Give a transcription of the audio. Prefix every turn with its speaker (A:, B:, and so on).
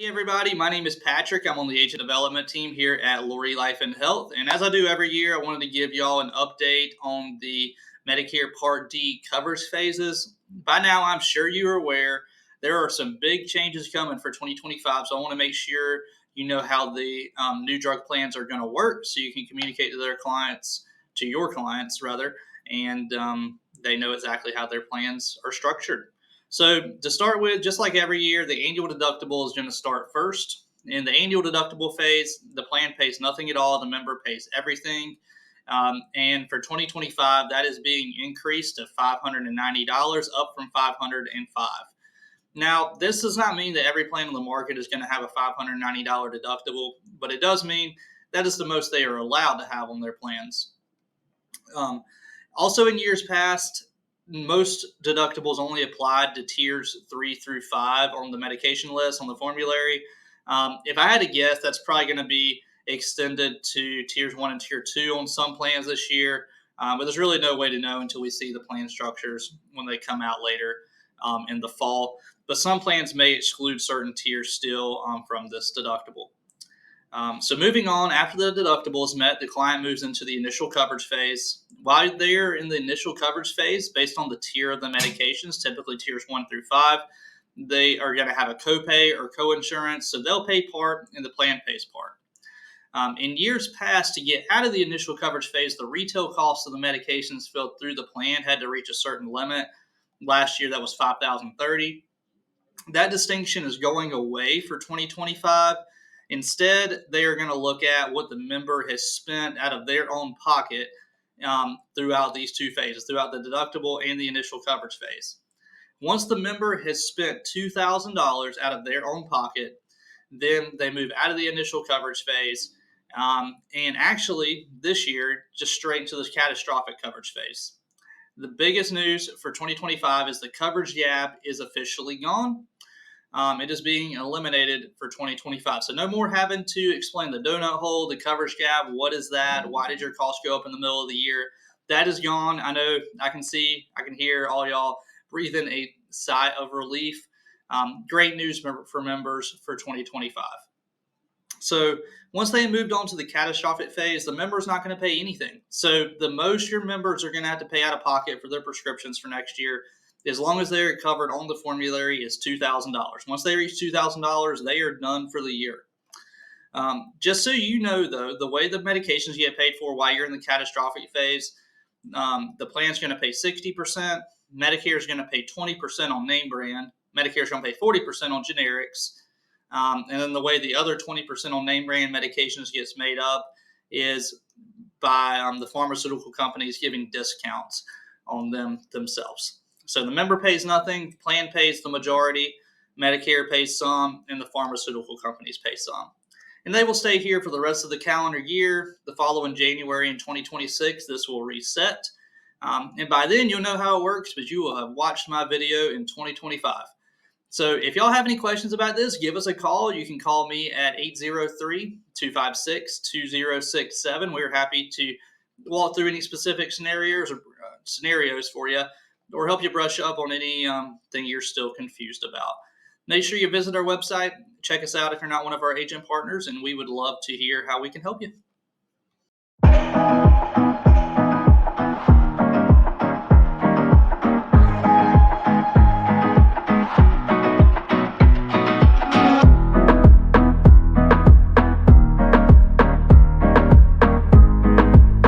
A: Hey everybody, my name is Patrick. I'm on the agent development team here at Lori Life and Health. And as I do every year, I wanted to give y'all an update on the Medicare Part D coverage phases. By now, I'm sure you're aware there are some big changes coming for 2025. So I want to make sure you know how the new drug plans are going to work so you can communicate to your clients rather, and they know exactly how their plans are structured. So to start with, just like every year, the annual deductible is going to start first. In the annual deductible phase, the plan pays nothing at all. The member pays everything. And for 2025, that is being increased to $590, up from $505. Now, this does not mean that every plan on the market is going to have a $590 deductible, but it does mean that is the most they are allowed to have on their plans. Um, Also, in years past, most deductibles only applied to tiers 3 through 5 on the medication list on the formulary. If I had to guess, that's probably going to be extended to tiers 1 and tier 2 on some plans this year. But there's really no way to know until we see the plan structures when they come out later in the fall. But some plans may exclude certain tiers still from this deductible. So moving on, after the deductible is met, the client moves into the initial coverage phase. While they're in the initial coverage phase, based on the tier of the medications, typically tiers 1 through 5, they are going to have a copay or coinsurance. So they'll pay part and the plan pays part. In years past, to get out of the initial coverage phase, the retail cost of the medications filled through the plan had to reach a certain limit. Last year, that was $5,030. That distinction is going away for 2025. Instead, they are going to look at what the member has spent out of their own pocket throughout these two phases, throughout the deductible and the initial coverage phase. Once the member has spent $2,000 out of their own pocket, then they move out of the initial coverage phase and actually this year just straight into the catastrophic coverage phase. The biggest news for 2025 is the coverage gap is officially gone. It is being eliminated for 2025. So no more having to explain the donut hole, the coverage gap. What is that? Why did your cost go up in the middle of the year? That is gone. I know I can hear all y'all breathing a sigh of relief. Great news for members for 2025. So once they moved on to the catastrophic phase, the member is not going to pay anything. So the most your members are going to have to pay out of pocket for their prescriptions for next year, as long as they're covered on the formulary, is $2,000. Once they reach $2,000, they are done for the year. Just so you know, though, the way the medications get paid for while you're in the catastrophic phase, the plan's going to pay 60%. Medicare is going to pay 20% on name brand. Medicare is going to pay 40% on generics. And then the way the other 20% on name brand medications gets made up is by the pharmaceutical companies giving discounts on them themselves. So the member pays nothing, plan pays the majority, Medicare pays some, and the pharmaceutical companies pay some. And they will stay here for the rest of the calendar year. The following January in 2026, this will reset. And by then, you'll know how it works, but you will have watched my video in 2025. So if y'all have any questions about this, give us a call. You can call me at 803-256-2067. We're happy to walk through any specific scenarios for you or help you brush up on anything you're still confused about. Make sure you visit our website. Check us out if you're not one of our agent partners, and we would love to hear how we can help you.